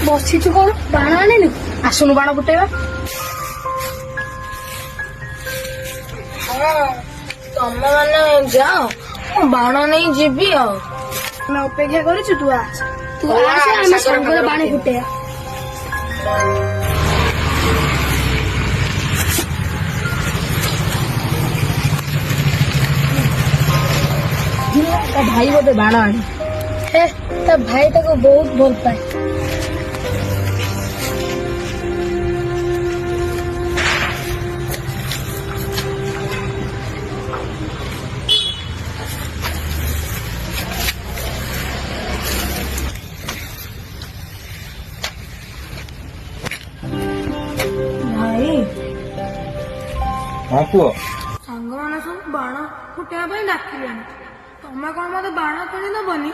ବସିଛୁ କଣ? ବାଣ ଆଣିଲୁ? ଆସୁନୁ ବାଣ ଫୁଟେଇବା। ତମେ ମାନେ ଯାଅ, ମୁଁ ବାଣ ନେଇ ଯିବି ଆଉ। ଆମେ ଅପେକ୍ଷା କରିଛୁ, ତୁ ଆସ। ତୁ ହଉ, ଆସ, ଆମେ ଆମେ ସାଙ୍ଗରେ ସାଙ୍ଗରେ ବାଣ ବାଣ ଫୁଟେଇବା। ତା ଭାଇ ବୋଧେ ବାଣ ଆଣି। ହେ, ତା ଭାଇ ତାକୁ ବହୁତ ଭଲ ପାଏ। ଭାଇ, ହଁ ପୁଅ। ସାଙ୍ଗମାନେ ସବୁ ବାଣ ଫୁଟେଇବା ପାଇଁ ଡାକିଲେଣି। ତମେ କଣ ମତେ ବାଣ କିଣି ଦବନି?